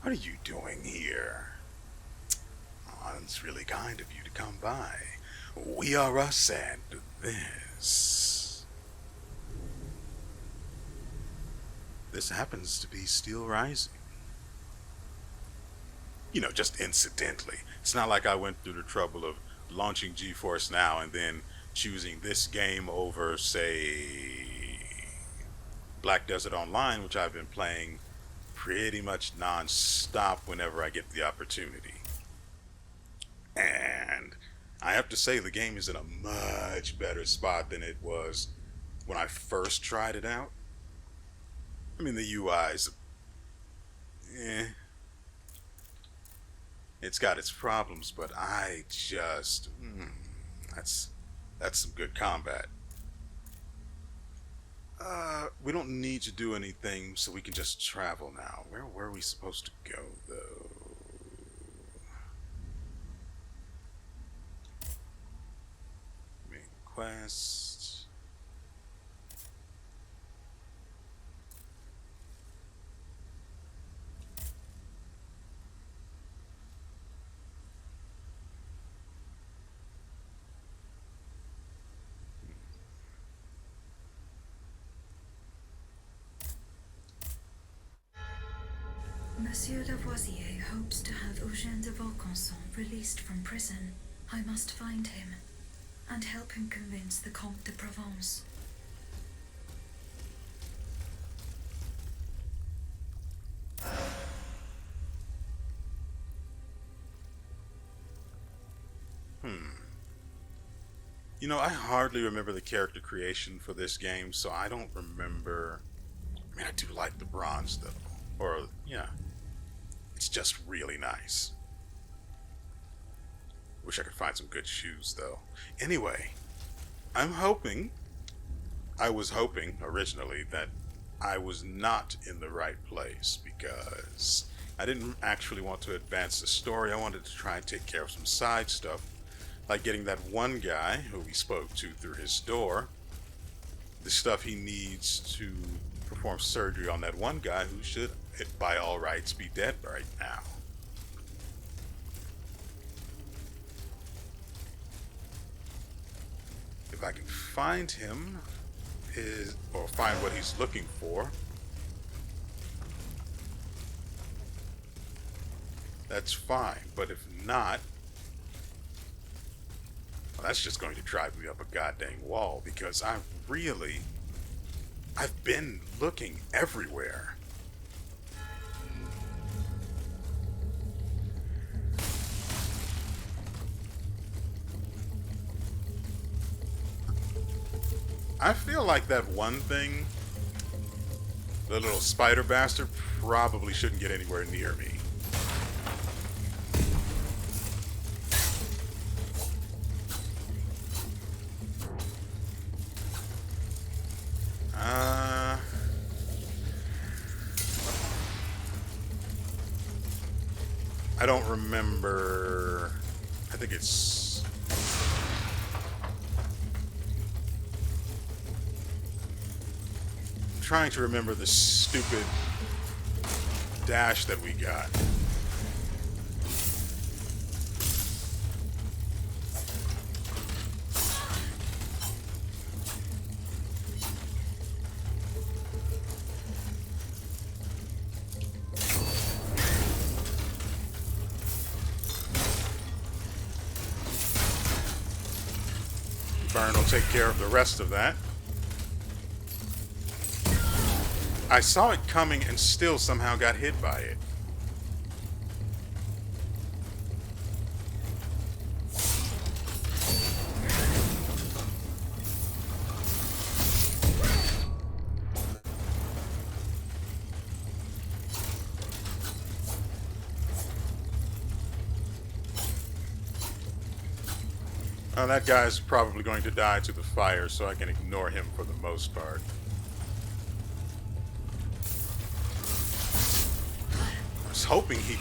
What are you doing here? Oh, it's really kind of you to come by. We are us and this. This happens to be Steelrising. Just incidentally. It's not like I went through the trouble of launching GeForce Now and then choosing this game over, say, Black Desert Online, which I've been playing pretty much non-stop whenever I get the opportunity. And I have to say the game is in a much better spot than it was when I first tried it out. I mean, the UI's it's got its problems, but I just that's some good combat. We don't need to do anything, so we can just travel now. Where were we supposed to go, though? Main quest. Monsieur Lavoisier hopes to have Eugène de Vaucanson released from prison. I must find him and help him convince the Comte de Provence. I hardly remember the character creation for this game, so I don't remember. I mean, I do like the bronze, though. Or, yeah. It's just really nice. Wish I could find some good shoes, though. Anyway, I was hoping originally that I was not in the right place because I didn't actually want to advance the story. I wanted to try and take care of some side stuff, like getting that one guy who we spoke to through his door, the stuff he needs to perform surgery on that one guy who should, by all rights, be dead right now. If I can find him, or find what he's looking for, that's fine. But if not, well, that's just going to drive me up a goddamn wall because I've been looking everywhere. I feel like that one thing, the little spider bastard, probably shouldn't get anywhere near me. I don't remember. I think it's... I'm trying to remember the stupid dash that we got. Burn will take care of the rest of that. I saw it coming and still somehow got hit by it. Well, that guy's probably going to die to the fire, so I can ignore him for the most part. I was hoping he...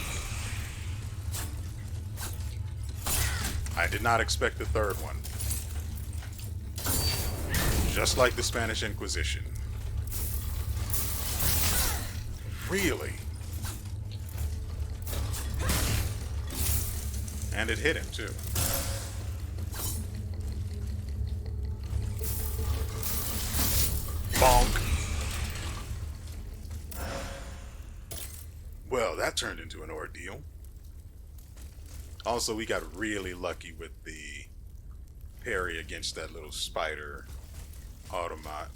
I did not expect the third one. Just like the Spanish Inquisition. Really? And it hit him, too. Bonk. Well, that turned into an ordeal. Also, we got really lucky with the parry against that little spider automat.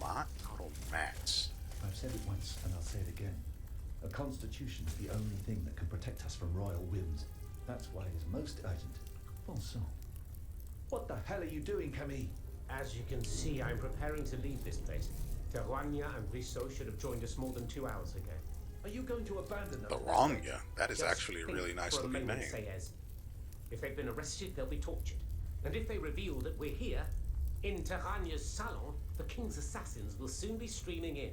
Automat. I've said it once, and I'll say it again. A constitution is the only thing that can protect us from royal whims. That's why it is most urgent. Bon sang. What the hell are you doing, Camille? As you can see, I'm preparing to leave this place. Terrania and Brissot should have joined us more than 2 hours ago. Are you going to abandon us? The Rania. That is Just actually a think really nice for a looking moment, name. Sayez. If they've been arrested, they'll be tortured. And if they reveal that we're here, in Terrania's salon, the king's assassins will soon be streaming in.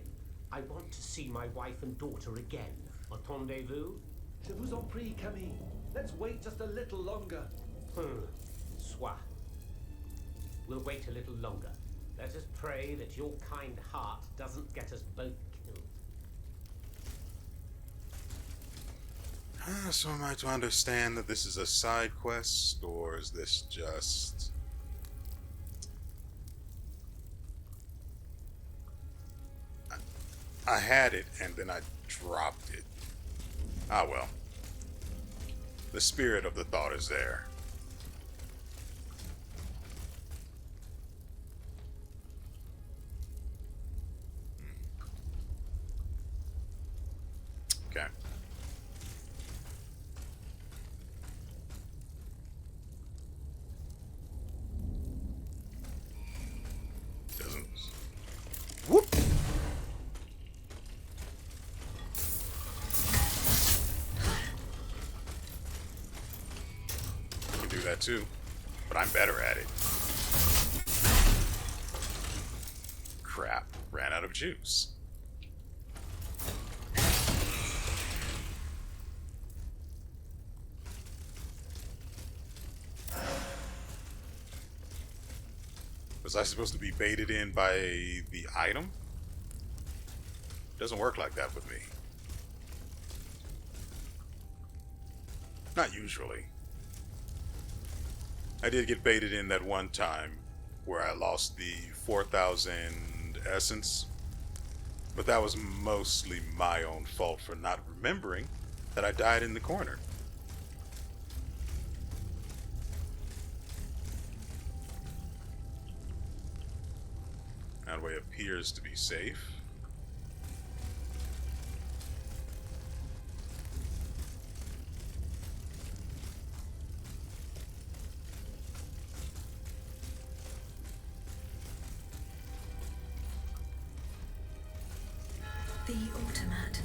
I want to see my wife and daughter again. Entendez-vous? Je vous en prie, Camille. Let's wait just a little longer. Soit. We'll wait a little longer. Let us pray that your kind heart doesn't get us both killed. So am I to understand that this is a side quest, or is this just... I had it, and then I dropped it. Ah, well. The spirit of the thought is there. Okay. Doesn't... Whoop! That too, but I'm better at it. Crap, ran out of juice. Was I supposed to be baited in by the item? Doesn't work like that with me. Not usually. I did get baited in that one time where I lost the 4,000 essence, but that was mostly my own fault for not remembering that I died in the corner. That way appears to be safe. The automat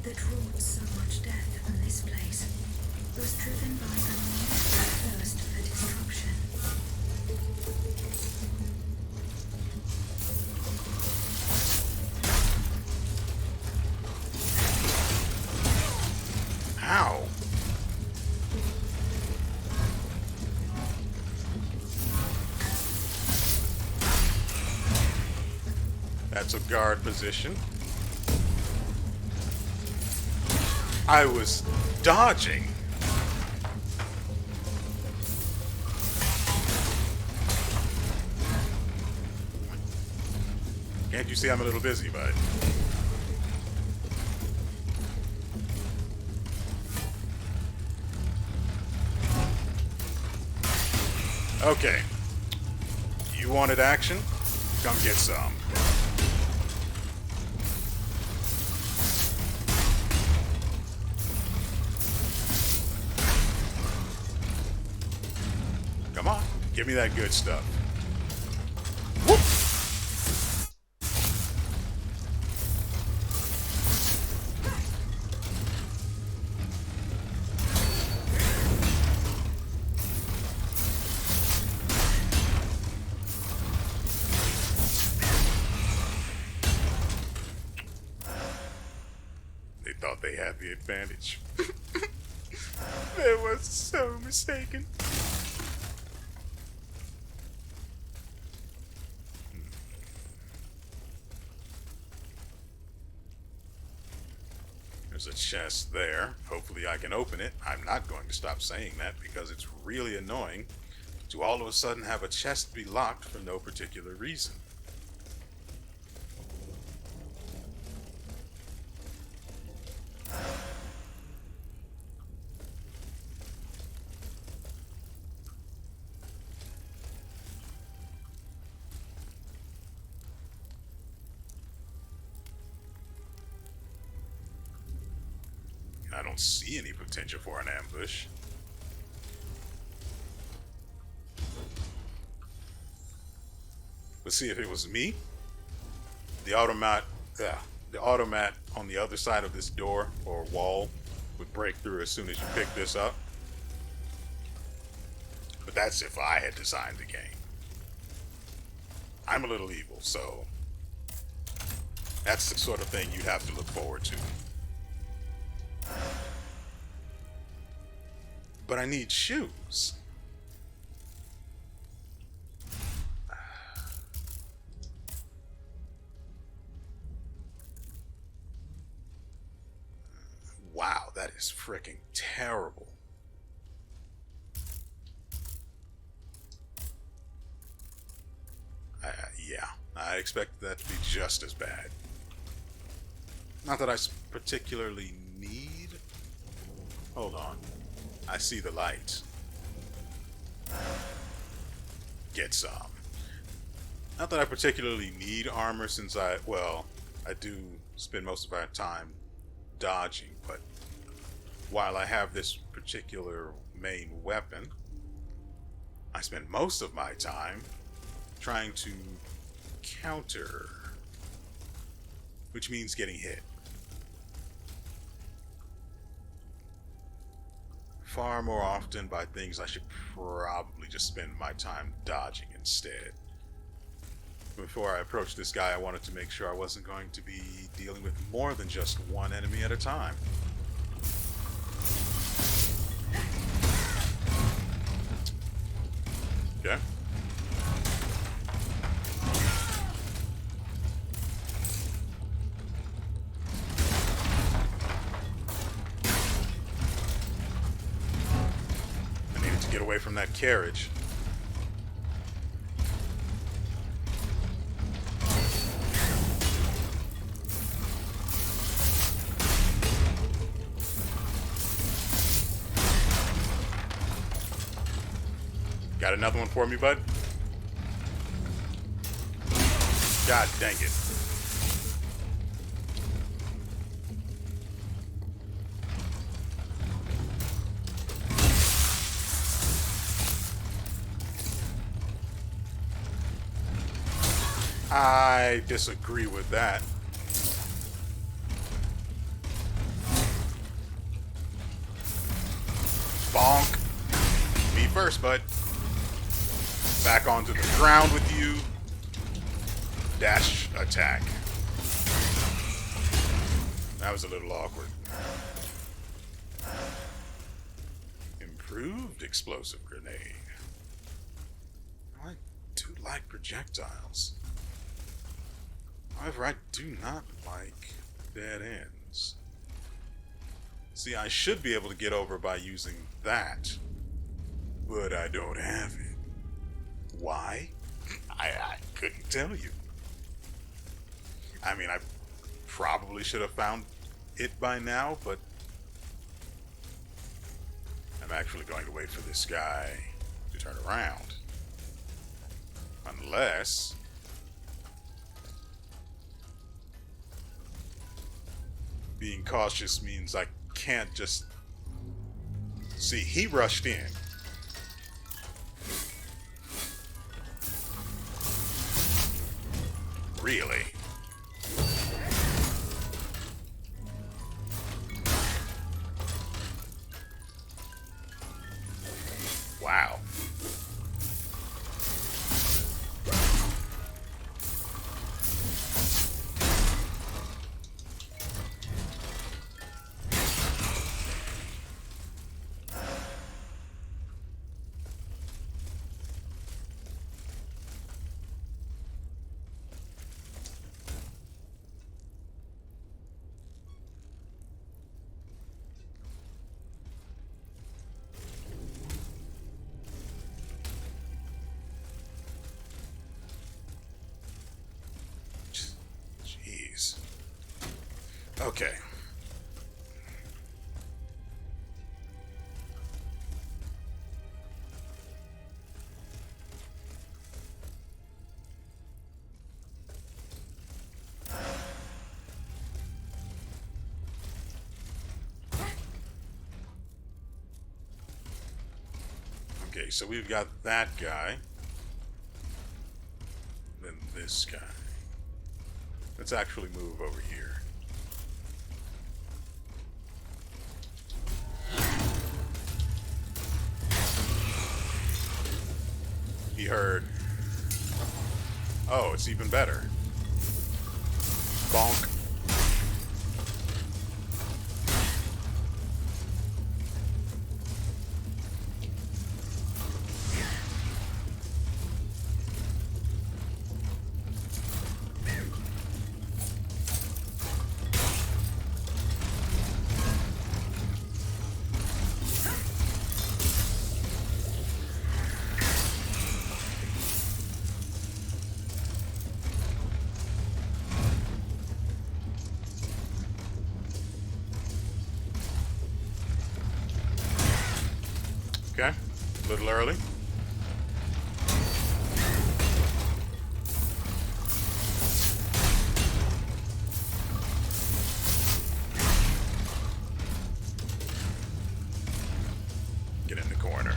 that wrought so much death on this place was driven by an unusual thirst for disruption. How? That's a guard position. I was dodging. Can't you see I'm a little busy, bud? Okay. You wanted action? Come get some. Come on, give me that good stuff. Whoop! They thought they had the advantage. They were so mistaken. There's a chest there. Hopefully I can open it. I'm not going to stop saying that because it's really annoying to all of a sudden have a chest be locked for no particular reason. I don't see any potential for an ambush. But see, if it was me, the automat on the other side of this door or wall would break through as soon as you pick this up. But that's if I had designed the game. I'm a little evil, so that's the sort of thing you'd have to look forward to. But I need shoes. Wow, that is freaking terrible. Yeah, I expected that to be just as bad. Not that I particularly need... Hold on. I see the light. Get some. Not that I particularly need armor since I do spend most of my time dodging, but while I have this particular main weapon, I spend most of my time trying to counter, which means getting hit. Far more often by things I should probably just spend my time dodging instead. Before I approached this guy, I wanted to make sure I wasn't going to be dealing with more than just one enemy at a time. Okay. I needed to get away from that carriage. Got another one for me, bud? God dang it. I disagree with that. Bonk. Me first, bud. Back onto the ground with you. Dash attack. That was a little awkward. Improved explosive grenade. I do like projectiles. However, I do not like dead ends. See, I should be able to get over by using that, but I don't have it. Why? I couldn't tell you. I mean, I probably should have found it by now, but I'm actually going to wait for this guy to turn around. Unless... being cautious means I can't just... See, he rushed in. Really? Wow. Okay. Okay, so we've got that guy. Then this guy. Let's actually move over here. He heard. Oh, it's even better. Bonk. Okay, a little early. Get in the corner.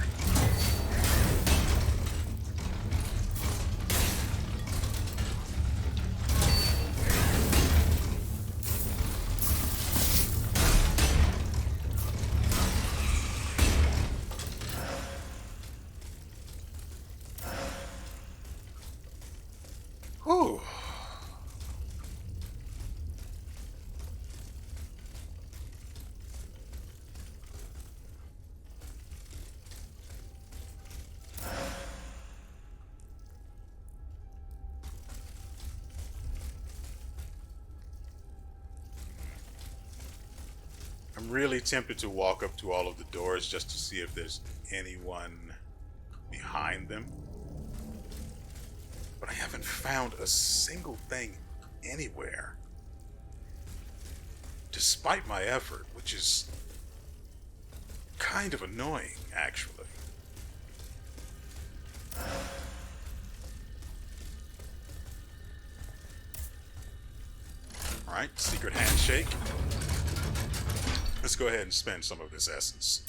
Whew. I'm really tempted to walk up to all of the doors just to see if there's anyone behind them. But I haven't found a single thing anywhere. Despite my effort, which is kind of annoying, actually. Alright, secret handshake. Let's go ahead and spend some of this essence.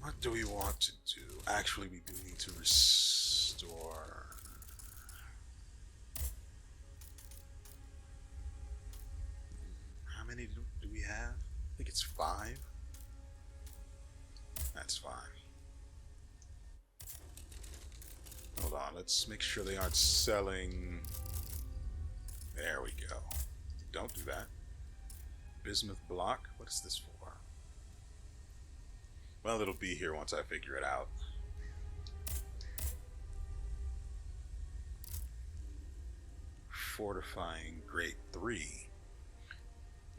What do we want to do? Actually, we do need to restore. How many do we have? I think it's 5. That's fine. Hold on, let's make sure they aren't selling. There we go. Don't do that. Bismuth block? What is this for? Well, it'll be here once I figure it out. Fortifying grade 3.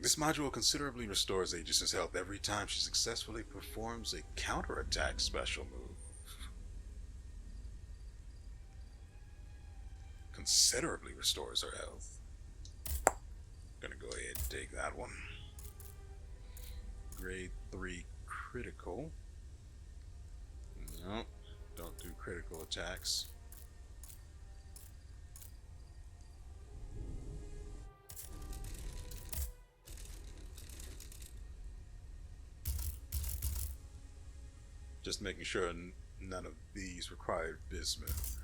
This module considerably restores Aegis' health every time she successfully performs a counterattack special move. Considerably restores her health. Gonna go ahead and take that one. Grade 3 critical. No, don't do critical attacks. Just making sure none of these required bismuth.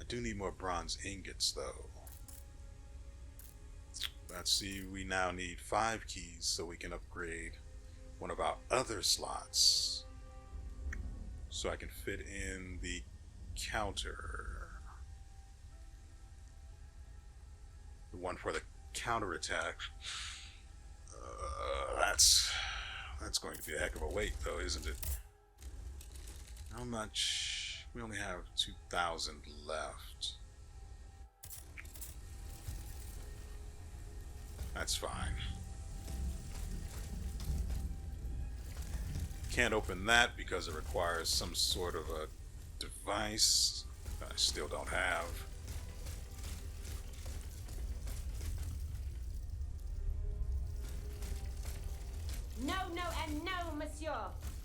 I do need more bronze ingots though. Let's see, we now need 5 keys so we can upgrade one of our other slots. So I can fit in the counter. The one for the counterattack. That's going to be a heck of a wait though, isn't it? How much? We only have 2,000 left. That's fine. Can't open that because it requires some sort of a device. I still don't have. No, no, and no, monsieur.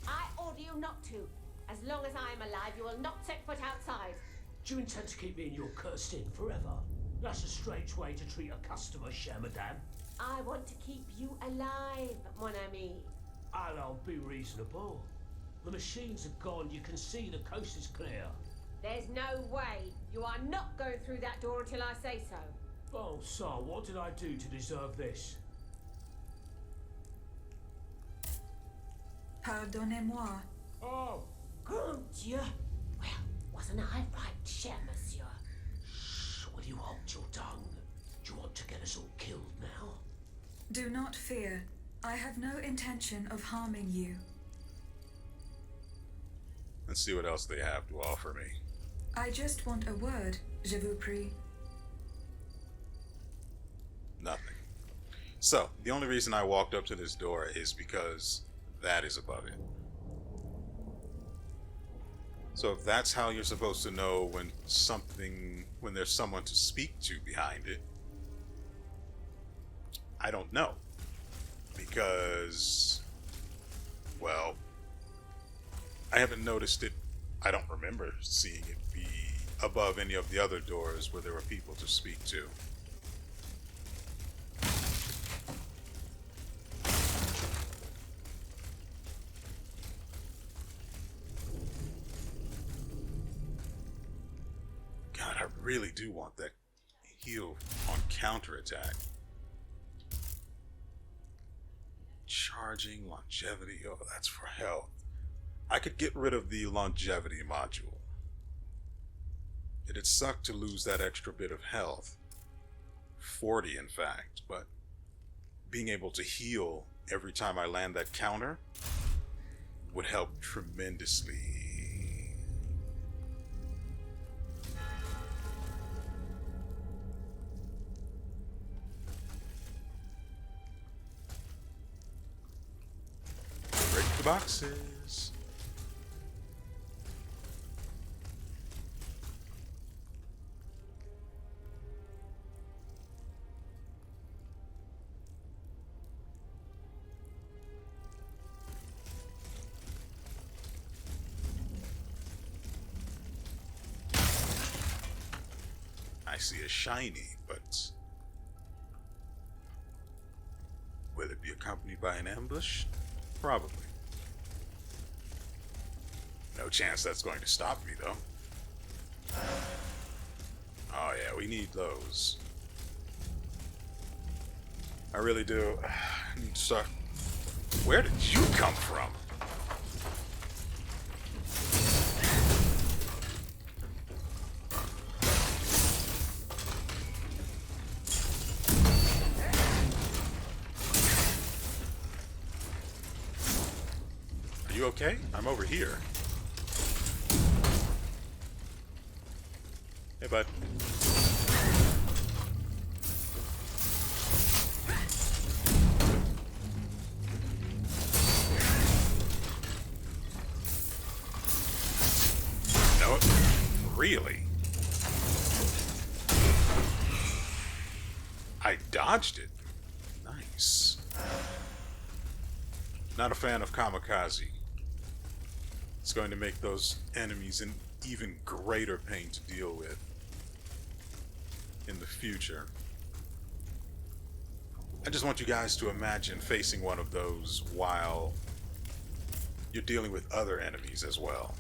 I order you not to. As long as I am alive, you will not set foot outside. Do you intend to keep me in your cursed inn forever? That's a strange way to treat a customer, cher madame. I want to keep you alive, mon ami. I'll be reasonable. The machines are gone. You can see the coast is clear. There's no way. You are not going through that door until I say so. Oh, so what did I do to deserve this? Pardonnez-moi. Oh, Grand Dieu. Well, wasn't I right, cher monsieur? will you hold your tongue? Do you want to get us all killed now? Do not fear. I have no intention of harming you. Let's see what else they have to offer me. I just want a word, je vous prie. Nothing. So, the only reason I walked up to this door is because that is above it. So if that's how you're supposed to know when there's someone to speak to behind it, I don't know. Because, well, I haven't noticed it. I don't remember seeing it be above any of the other doors where there were people to speak to. God, I really do want that heal on counterattack. Charging, longevity, oh, that's for health. I could get rid of the longevity module. It'd suck to lose that extra bit of health. 40, in fact, but being able to heal every time I land that counter would help tremendously. Break the boxes. I see a shiny, but will it be accompanied by an ambush? Probably. No chance that's going to stop me, though. Oh yeah, we need those. I really do. I need to start. Where did you come from? Are you okay? I'm over here. Hey, bud. No, really? I dodged it. Nice. Not a fan of kamikaze. It's going to make those enemies in even greater pain to deal with in the future. I just want you guys to imagine facing one of those while you're dealing with other enemies as well.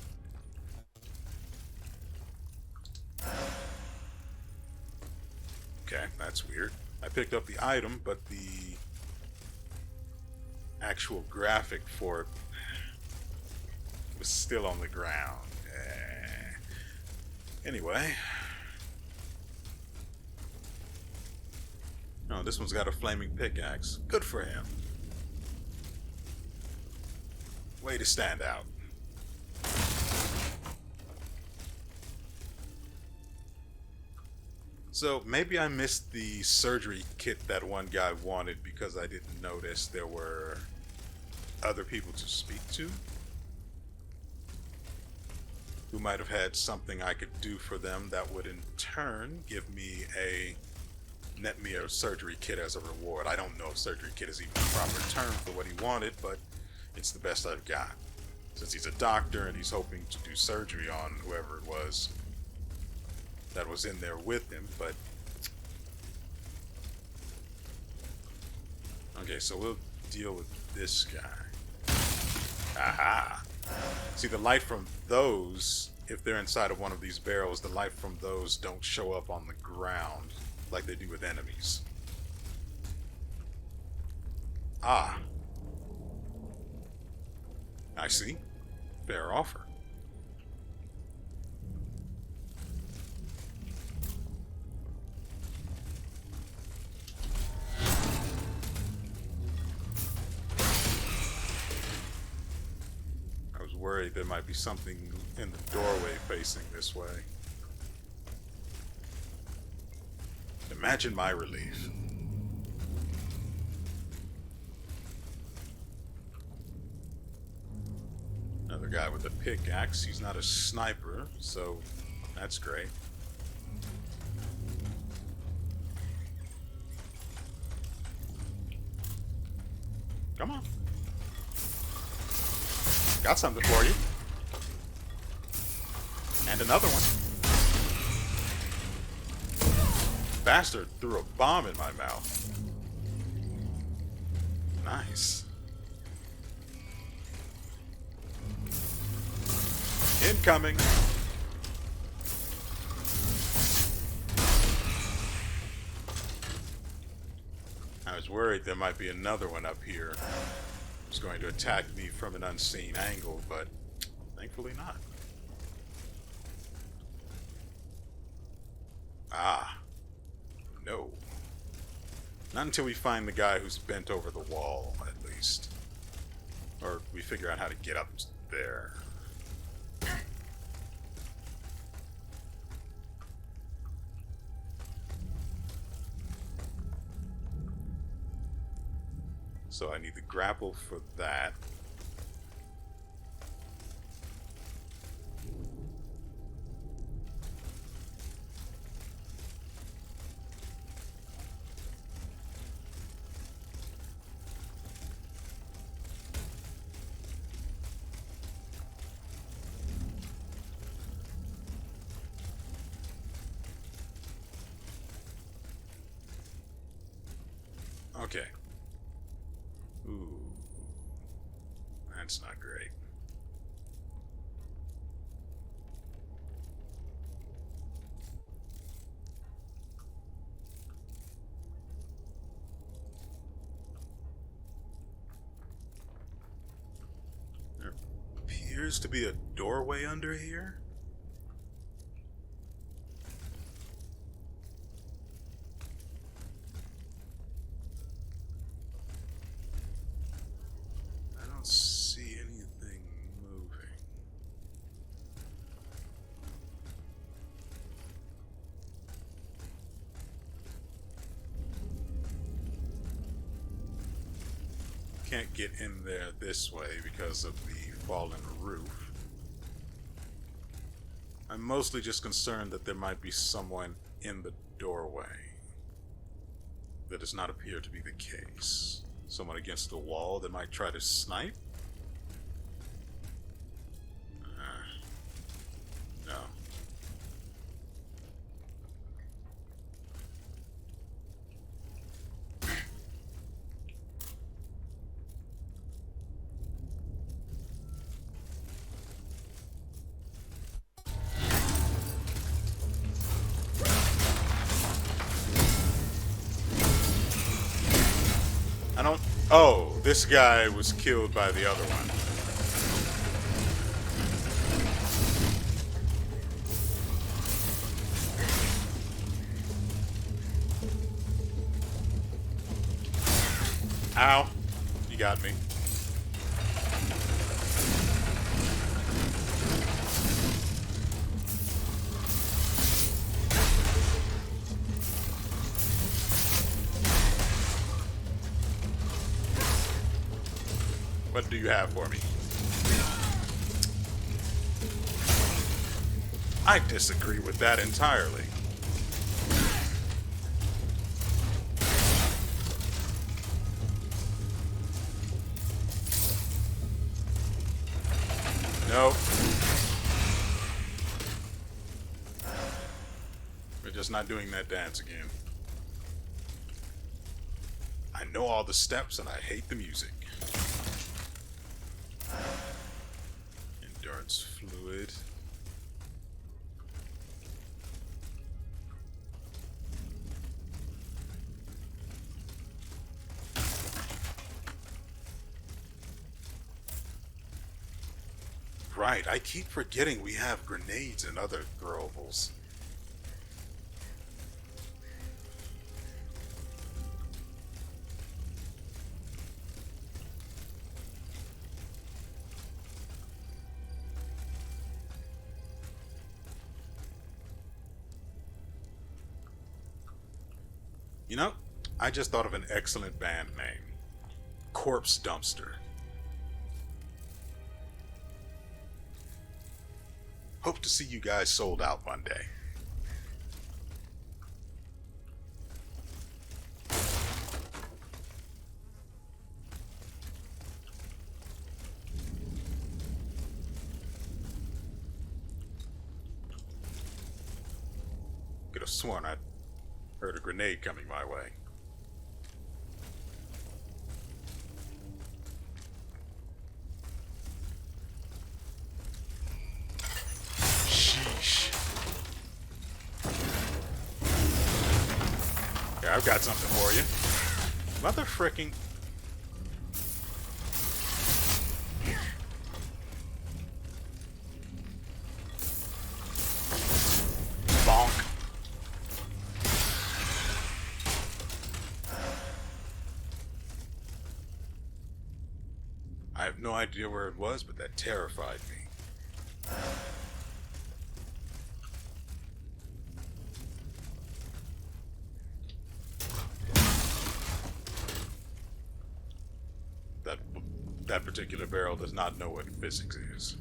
Okay, that's weird. I picked up the item, but the actual graphic for it was still on the ground. Anyway. Oh, this one's got a flaming pickaxe. Good for him. Way to stand out. So maybe I missed the surgery kit that one guy wanted because I didn't notice there were other people to speak to. who might have had something I could do for them that would in turn net me a surgery kit as a reward. I don't know if surgery kit is even a proper term for what he wanted, but it's the best I've got. Since he's a doctor and he's hoping to do surgery on whoever it was that was in there with him, but... Okay, so we'll deal with this guy. Aha! See, the light from those, if they're inside of one of these barrels, the light from those don't show up on the ground like they do with enemies. Ah. I see. Fair offer. I was worried there might be something in the doorway facing this way. Imagine my relief. Another guy with a pickaxe. He's not a sniper, so that's great. Come on. Got something for you. And another one. Bastard threw a bomb in my mouth. Nice. Incoming. I was worried there might be another one up here. It was going to attack me from an unseen angle, but thankfully not. Ah. No. Not until we find the guy who's bent over the wall, at least. Or we figure out how to get up there. So I need the grapple for that. Okay. Ooh. That's not great. There appears to be a doorway under here. Can't get in there this way because of the fallen roof. I'm mostly just concerned that there might be someone in the doorway. That does not appear to be the case. Someone against the wall that might try to snipe? No. Oh, this guy was killed by the other one. Ow. You got me. What do you have for me? I disagree with that entirely. Nope. We're just not doing that dance again. I know all the steps and I hate the music. Endurance fluid. Right, I keep forgetting we have grenades and other throwables. You know, I just thought of an excellent band name. Corpse Dumpster. Hope to see you guys sold out one day. Could have sworn I heard a grenade coming my way. Sheesh. Yeah, I've got something for you. Mother fricking. Bonk. I have no idea where it was, but that terrified me. That particular barrel does not know what physics is.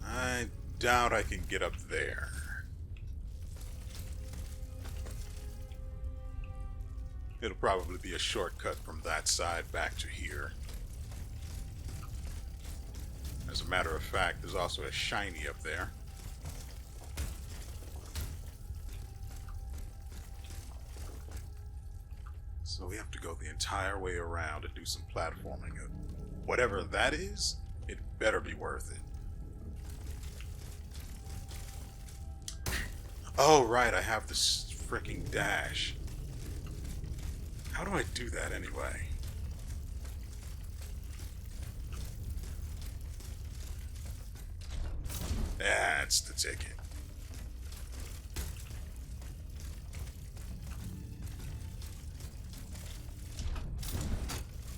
I doubt I can get up there. It'll probably be a shortcut from that side back to here. As a matter of fact, there's also a shiny up there. So we have to go the entire way around and do some platforming. Whatever that is, it better be worth it. Oh, right, I have this freaking dash. How do I do that anyway? That's the ticket.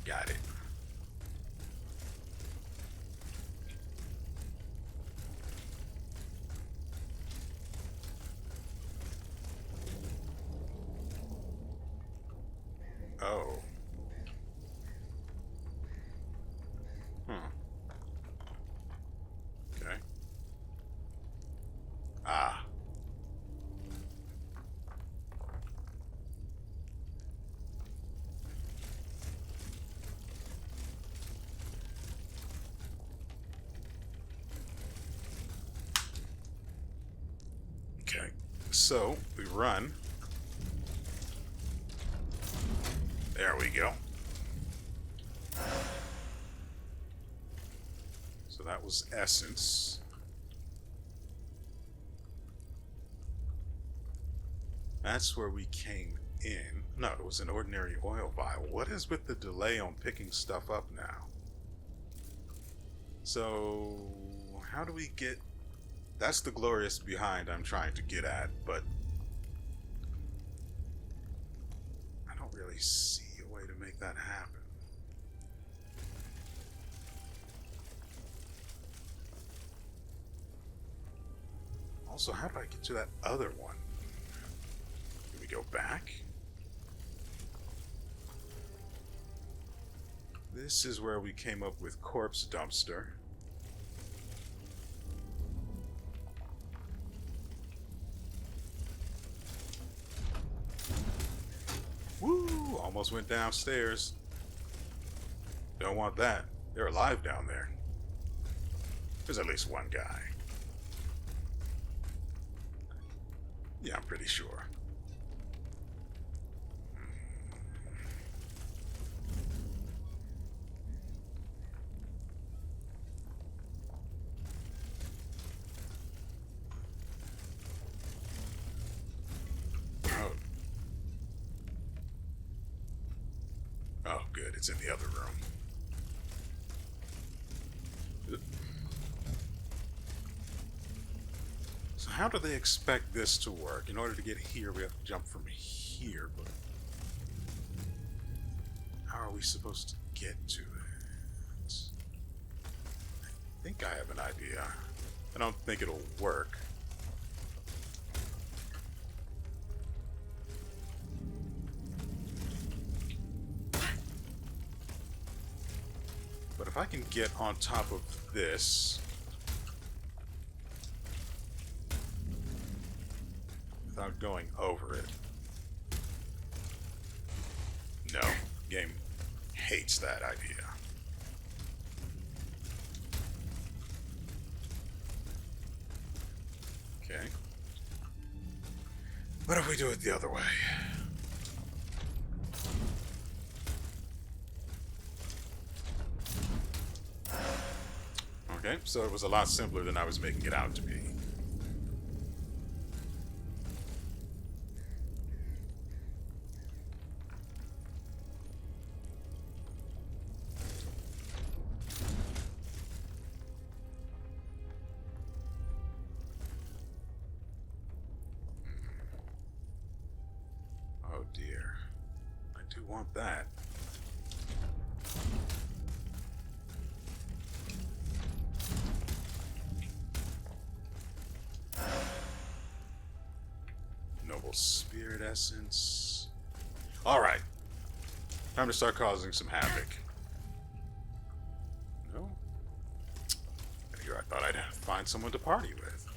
Got it. Oh. Okay. Ah. Okay. So, we run. There we go. So that was essence. That's where we came in. No, it was an ordinary oil vial. What is with the delay on picking stuff up now? So, how do we get... That's the glorious behind I'm trying to get at, but I don't really see a way to make that happen. Also, how do I get to that other one? Do we go back? This is where we came up with corpse dumpster. Woo! Almost went downstairs. Don't want that. They're alive down there. There's at least one guy. Yeah, I'm pretty sure. Oh. Oh, good. It's in the other room. So how do they expect this to work? In order to get here, we have to jump from here, but how are we supposed to get to it? I think I have an idea. I don't think it'll work. But if I can get on top of this without going over it. No, game hates that idea. Okay. What if we do it the other way? Okay, so it was a lot simpler than I was making it out to be. Oh dear. I do want that. Noble spirit essence. Alright. Time to start causing some havoc. No? Here I thought I'd find someone to party with.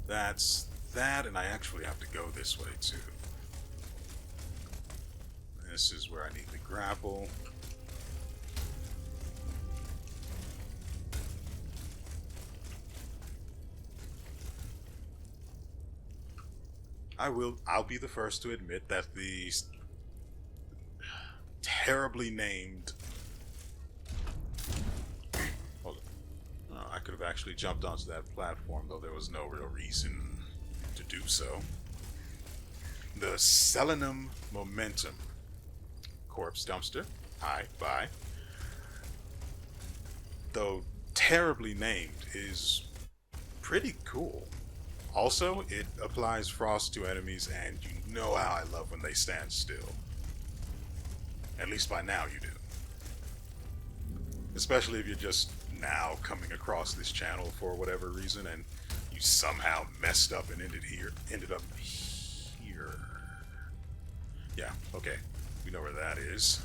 That's that, and I actually have to go this way too. This is where I need the grapple. I'll be the first to admit that the terribly named... Hold on. I could have actually jumped onto that platform, though there was no real reason to do so. The Selenum Momentum. Corpse dumpster. Hi, bye. Though terribly named, is pretty cool. Also, it applies frost to enemies, and you know how I love when they stand still. At least by now you do. Especially if you're just now coming across this channel for whatever reason, and you somehow messed up and ended up here. Yeah, okay. We know where that is.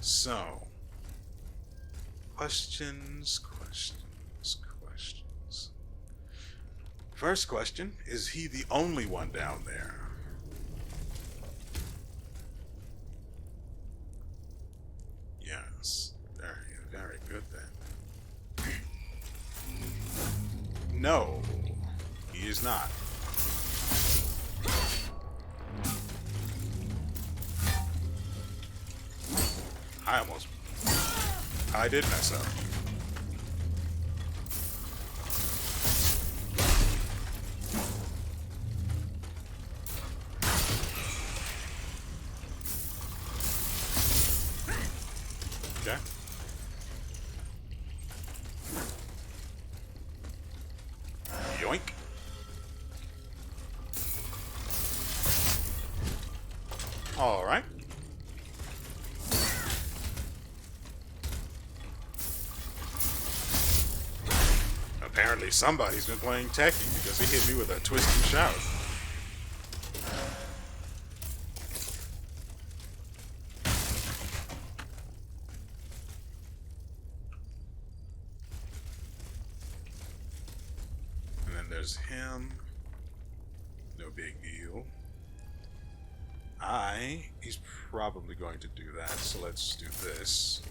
So, questions. First question, is he the only one down there? Yes. Very good then. No, he is not. I did mess up. Okay. Yoink. All right. Apparently somebody's been playing Tekken because he hit me with a twist and shout. And then there's him. No big deal. He's probably going to do that, so let's do this.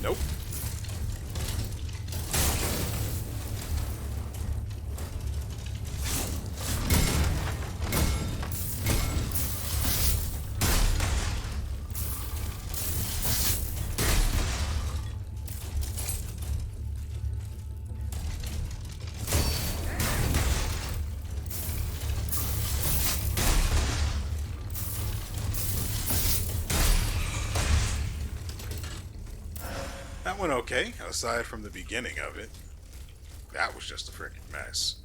Nope. That went okay, aside from the beginning of it. That was just a freaking mess.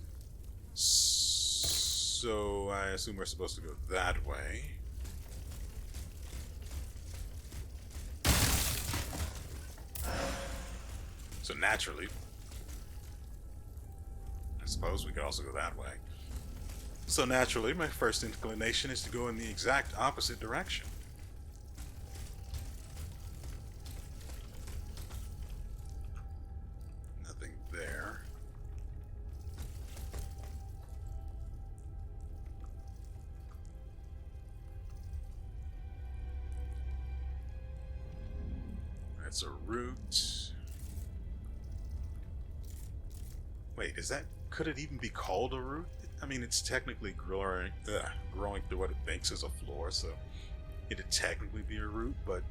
So I assume we're supposed to go that way. So naturally, I suppose we could also go that way. So naturally, my first inclination is to go in the exact opposite direction. Nothing there. That's a root. Wait, is that... could it even be called a root? I mean, it's technically growing through what it thinks is a floor, so it'd technically be a root, but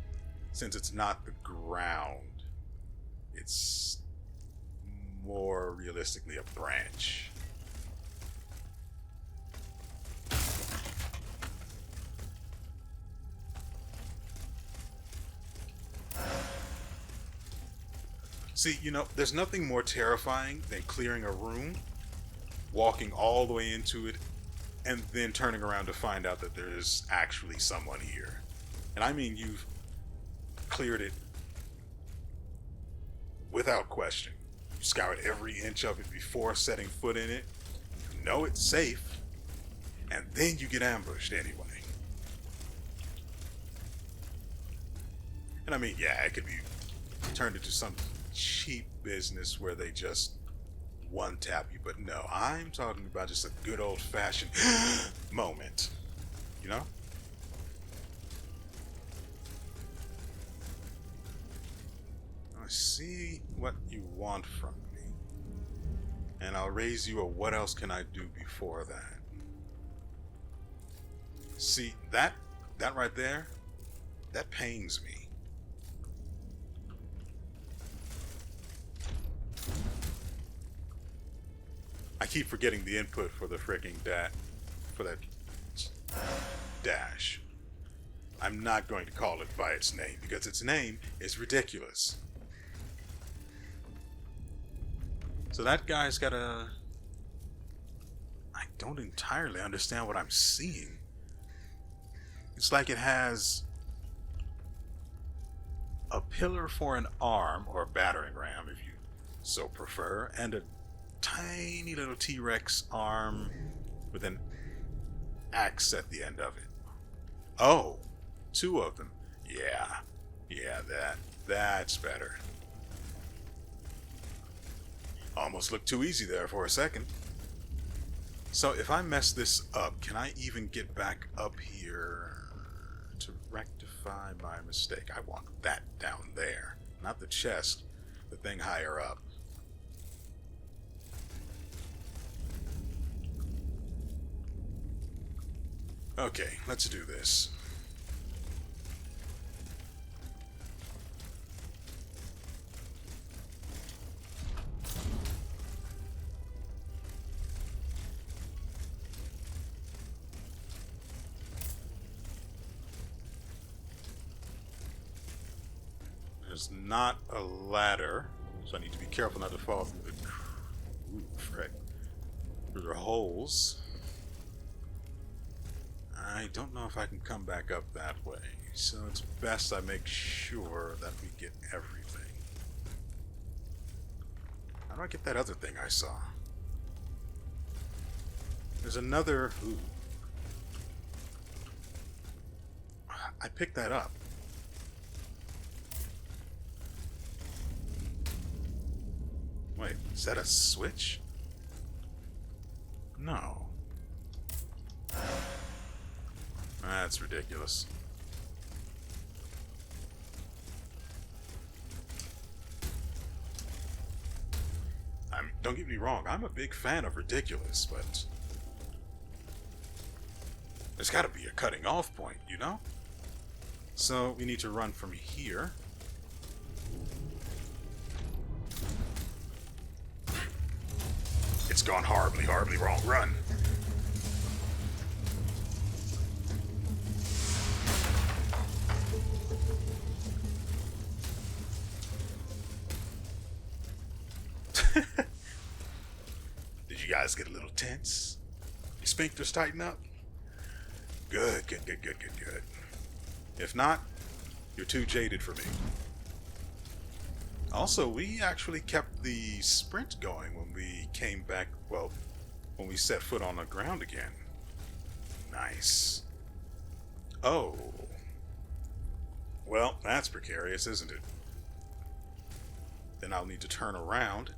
since it's not the ground, it's more realistically a branch. See, you know, there's nothing more terrifying than clearing a room, walking all the way into it, and then turning around to find out that there's actually someone here. And I mean, you've cleared it without question. You scoured every inch of it before setting foot in it. You know it's safe, and then you get ambushed anyway. And I mean, yeah, it could be turned into some cheap business where they just one tap you, but no, I'm talking about just a good old-fashioned moment, you know? I see what you want from me, and I'll raise you a what else can I do before that. See, that right there, that pains me. I keep forgetting the input for the freaking for that dash. I'm not going to call it by its name because its name is ridiculous. So that guy's got a... I don't entirely understand what I'm seeing. It's like it has a pillar for an arm, or a battering ram if you so prefer, and a tiny little T-Rex arm with an axe at the end of it. Oh, two of them. Yeah, that's better. Almost looked too easy there for a second. So if I mess this up, can I even get back up here to rectify my mistake? I want that down there, not the chest. the thing higher up. Okay, let's do this. There's not a ladder, so I need to be careful not to fall through the... Ooh, frick. Through the holes. I don't know if I can come back up that way, so it's best I make sure that we get everything. How do I get that other thing I saw? There's another... Ooh. I picked that up. Wait, is that a switch? No. That's ridiculous. Don't get me wrong, I'm a big fan of ridiculous, but there's got to be a cutting off point, you know? So we need to run from here. It's gone horribly, horribly wrong. Run. Did you guys get a little tense? Your sphincters tighten up? Good, good, good, good, good, good. If not, you're too jaded for me. Also, we actually kept the sprint going when we came back, well, when we set foot on the ground again. Nice. Oh. Well, that's precarious, isn't it? Then I'll need to turn around.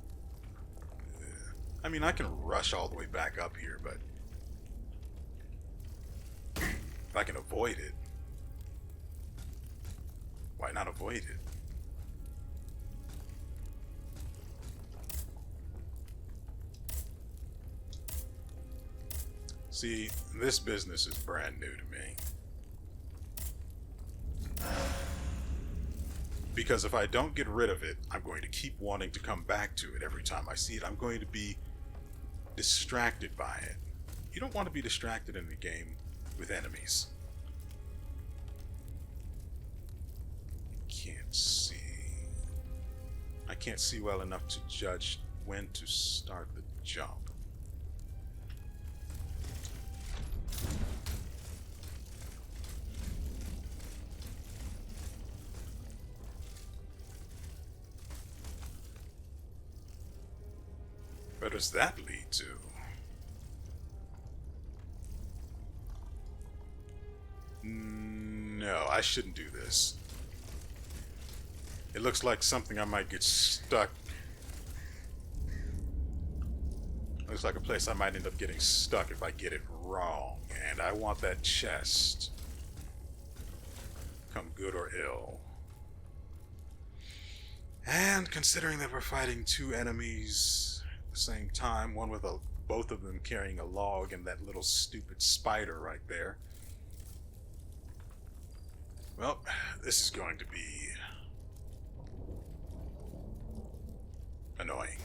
I mean, I can rush all the way back up here, but if I can avoid it, why not avoid it? See, this business is brand new to me. Because if I don't get rid of it, I'm going to keep wanting to come back to it every time I see it. I'm going to be distracted by it. You don't want to be distracted in the game with enemies. Can't see. I can't see well enough to judge when to start the jump. Where does that lead to? No, I shouldn't do this. It looks like something I might get stuck. Looks like a place I might end up getting stuck if I get it wrong. And I want that chest. Come good or ill. And considering that we're fighting two enemies the same time, one with both of them carrying a log and that little stupid spider right there. Well, this is going to be annoying.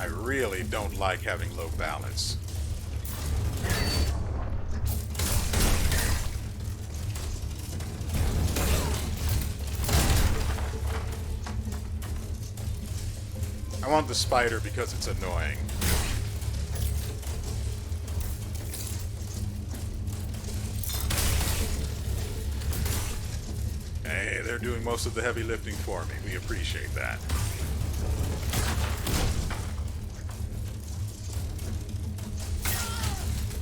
I really don't like having low balance. I want the spider because it's annoying. Hey, they're doing most of the heavy lifting for me. We appreciate that.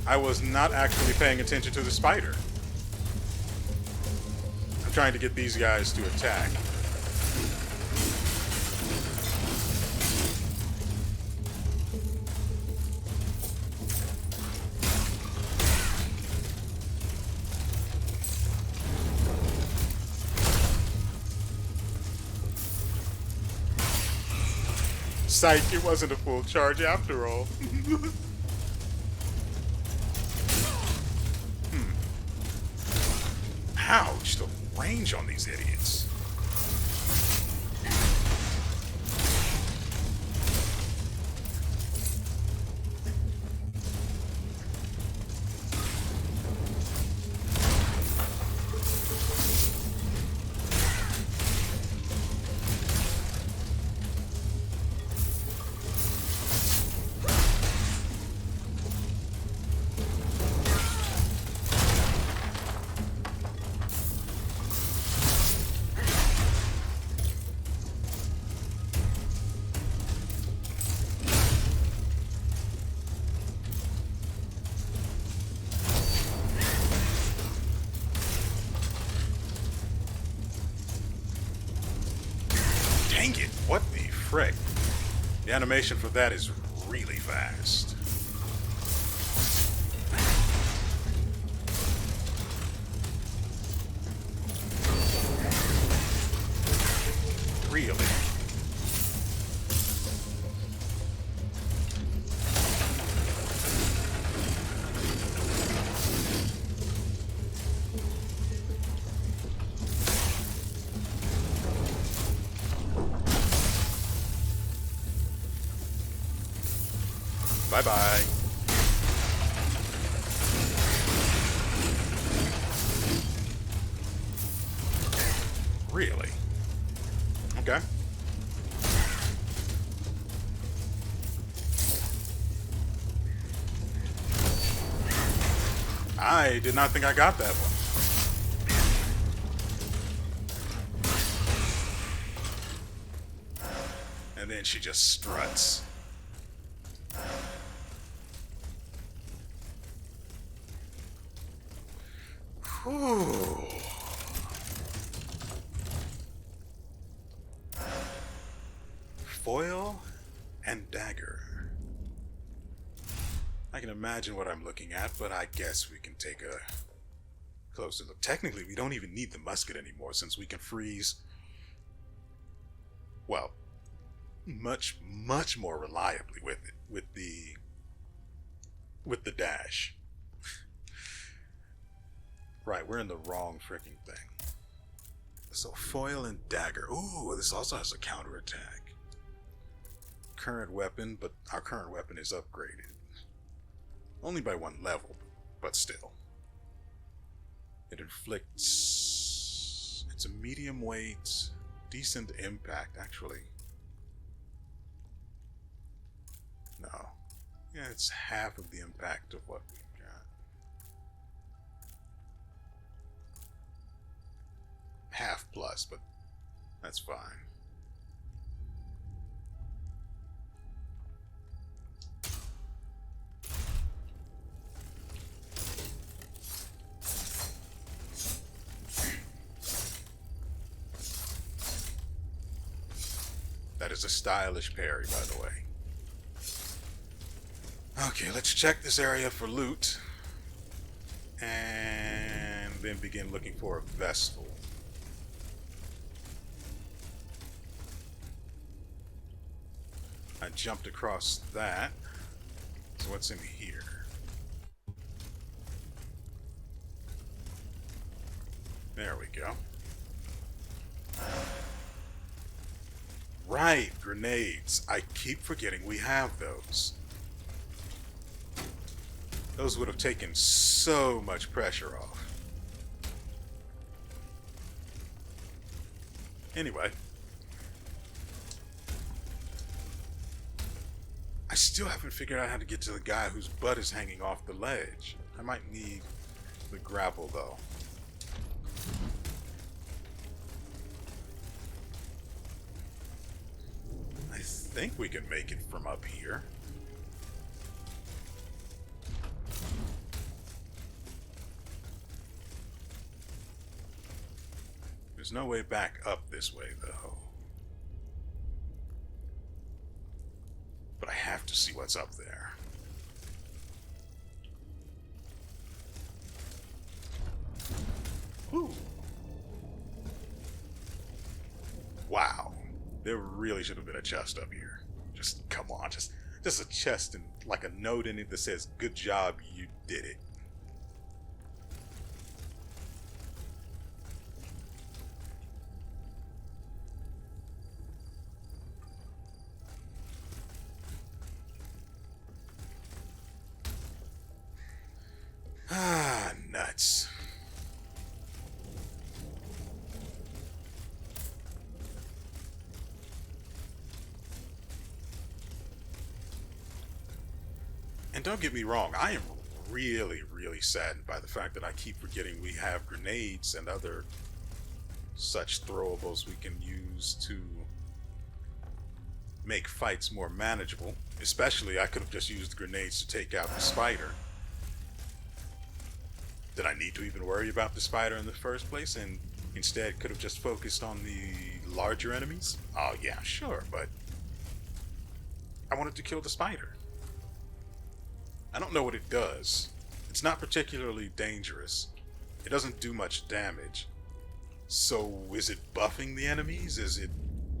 I was not actually paying attention to the spider. I'm trying to get these guys to attack. Psych, it wasn't a full charge after all. Ouch, the range on these idiots. Dang it, what the frick? The animation for that is really fast. Really? Bye-bye. Really? Okay. I did not think I got that one. And then she just struts. Whew. Foil and dagger. I can imagine what I'm looking at, but I guess we can take a closer look. Technically, we don't even need the musket anymore since we can freeze, well, much more reliably with it, with the dash. Right, we're in the wrong freaking thing. So foil and dagger. Ooh, this also has a counterattack. Current weapon, but our current weapon is upgraded. Only by 1 level, but still. It inflicts... It's a medium weight, decent impact, actually. No. Yeah, it's half of the impact of what we've got. Half plus, but that's fine. That is a stylish parry, by the way. Okay, let's check this area for loot. And then begin looking for a Vestal. I jumped across that. So what's in here? There we go. Right, grenades. I keep forgetting we have those. Those would have taken so much pressure off. Anyway. I still haven't figured out how to get to the guy whose butt is hanging off the ledge. I might need the grapple, though. I think we can make it from up here. There's no way back up this way, though. But I have to see what's up there. Ooh. Wow. There really should have been a chest up here. Just, come on, just a chest and like a note in it that says, "Good job, you did it." Ah, nuts. And don't get me wrong, I am really, really saddened by the fact that I keep forgetting we have grenades and other such throwables we can use to make fights more manageable. Especially, I could have just used grenades to take out the spider. Did I need to even worry about the spider in the first place, and instead could have just focused on the larger enemies? Oh yeah, sure, but I wanted to kill the spider. I don't know what it does. It's not particularly dangerous. It doesn't do much damage. So is it buffing the enemies? Is it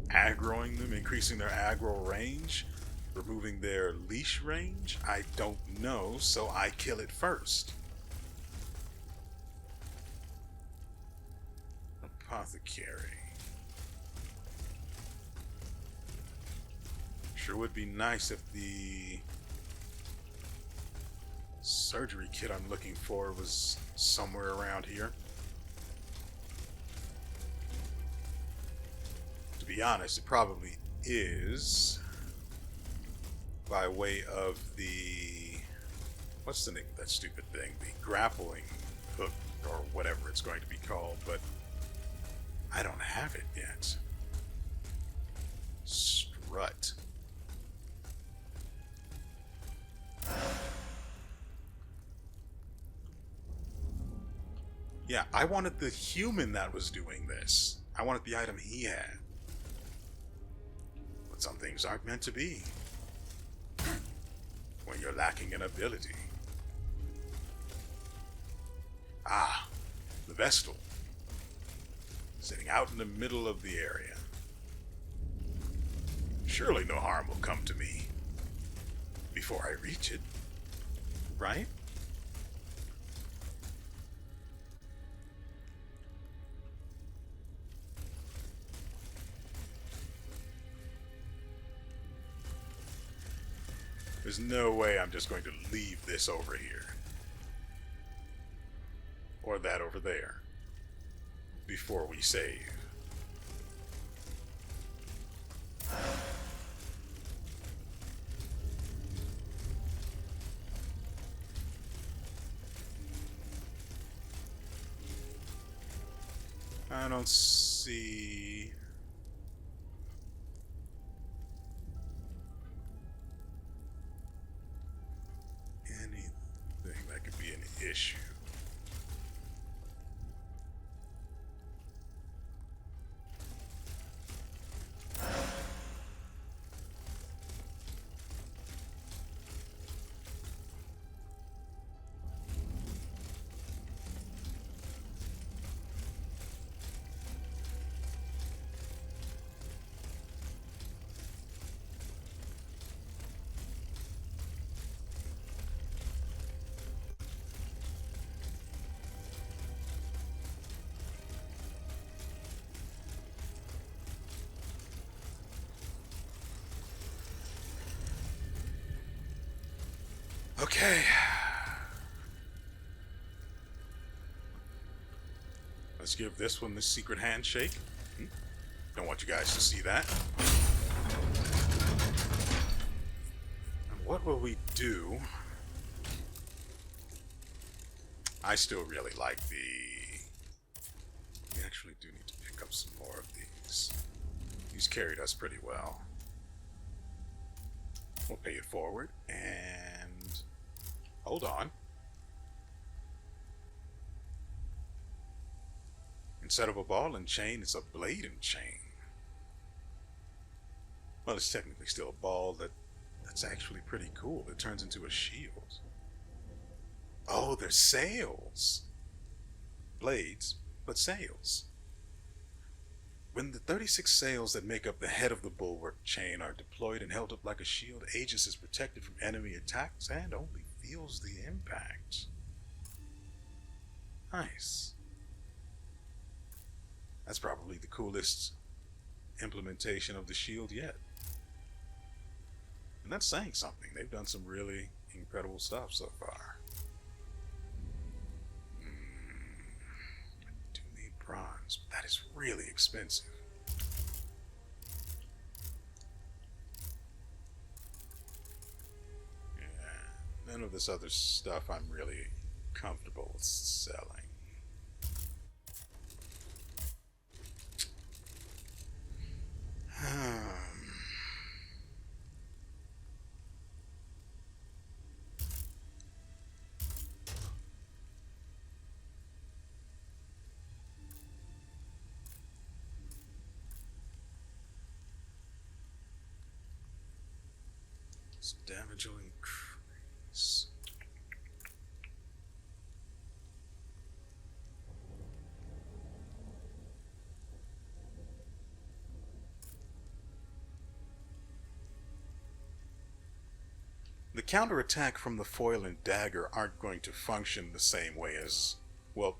aggroing them, increasing their aggro range? Removing their leash range? I don't know, so I kill it first. Apothecary. Sure would be nice if the surgery kit I'm looking for was somewhere around here. To be honest, it probably is, by way of the, what's the name of that stupid thing? The grappling hook, or whatever it's going to be called, but I don't have it yet. Strut. Yeah, I wanted the human that was doing this. I wanted the item he had. But some things aren't meant to be when you're lacking an ability. Ah, the Vestal. Sitting out in the middle of the area. Surely no harm will come to me before I reach it, right? There's no way I'm just going to leave this over here. Or that over there. Before we save. I don't see anything that could be an issue. Okay. Let's give this one the secret handshake. Don't want you guys to see that. And what will we do? I still really like the... We actually do need to pick up some more of these. These carried us pretty well. We'll pay it forward and... Hold on. Instead of a ball and chain, it's a blade and chain. Well, it's technically still a ball that's actually pretty cool. It turns into a shield. Oh, they're sails. Blades, but sails. When the 36 sails that make up the head of the bulwark chain are deployed and held up like a shield, Aegis is protected from enemy attacks and only feels the impact. Nice. That's probably the coolest implementation of the shield yet. And that's saying something. They've done some really incredible stuff so far. I do need bronze, but that is really expensive. Yeah, none of this other stuff I'm really comfortable with selling. So damage will increase. The counterattack from the foil and dagger aren't going to function the same way as, well,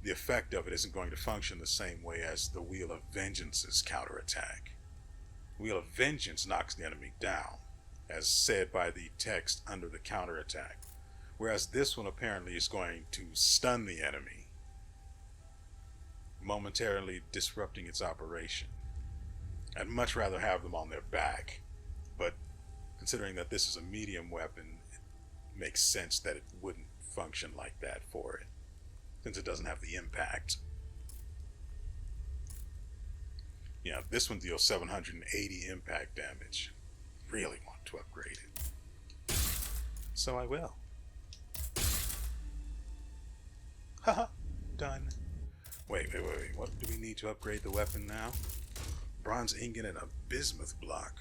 the effect of it isn't going to function the same way as the Wheel of Vengeance's counterattack. Wheel of Vengeance knocks the enemy down, as said by the text under the counterattack, whereas this one apparently is going to stun the enemy, momentarily disrupting its operation. I'd much rather have them on their back, but considering that this is a medium weapon, it makes sense that it wouldn't function like that for it, since it doesn't have the impact. Yeah, this one deals 780 impact damage. Really want to upgrade it. So I will. Haha, done. Wait. What do we need to upgrade the weapon now? Bronze ingot and a bismuth block.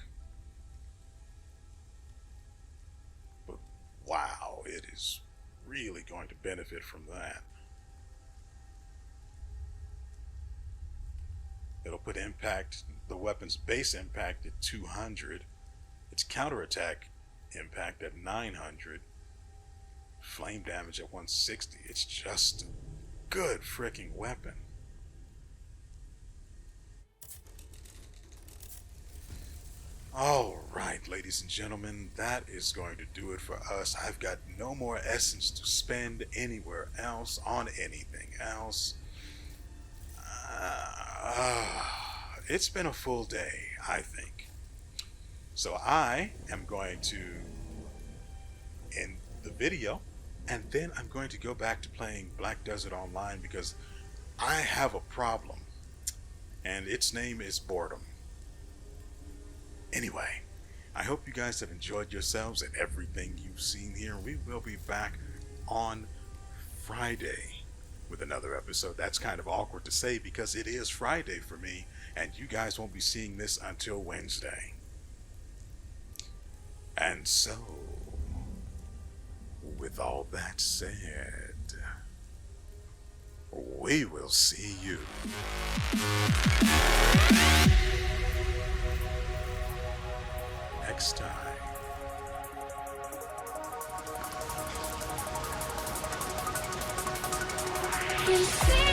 But wow, it is really going to benefit from that. It'll put impact, the weapon's base impact at 200, its counterattack impact at 900, flame damage at 160. It's just a good freaking weapon. Alright, ladies and gentlemen, that is going to do it for us. I've got no more essence to spend anywhere else on anything else. It's been a full day, I think. So I am going to end the video, and then I'm going to go back to playing Black Desert Online because I have a problem, and its name is boredom. Anyway, I hope you guys have enjoyed yourselves and everything you've seen here. We will be back on Friday with another episode. That's kind of awkward to say because it is Friday for me, and you guys won't be seeing this until Wednesday. And so, with all that said, we will see you next time. You see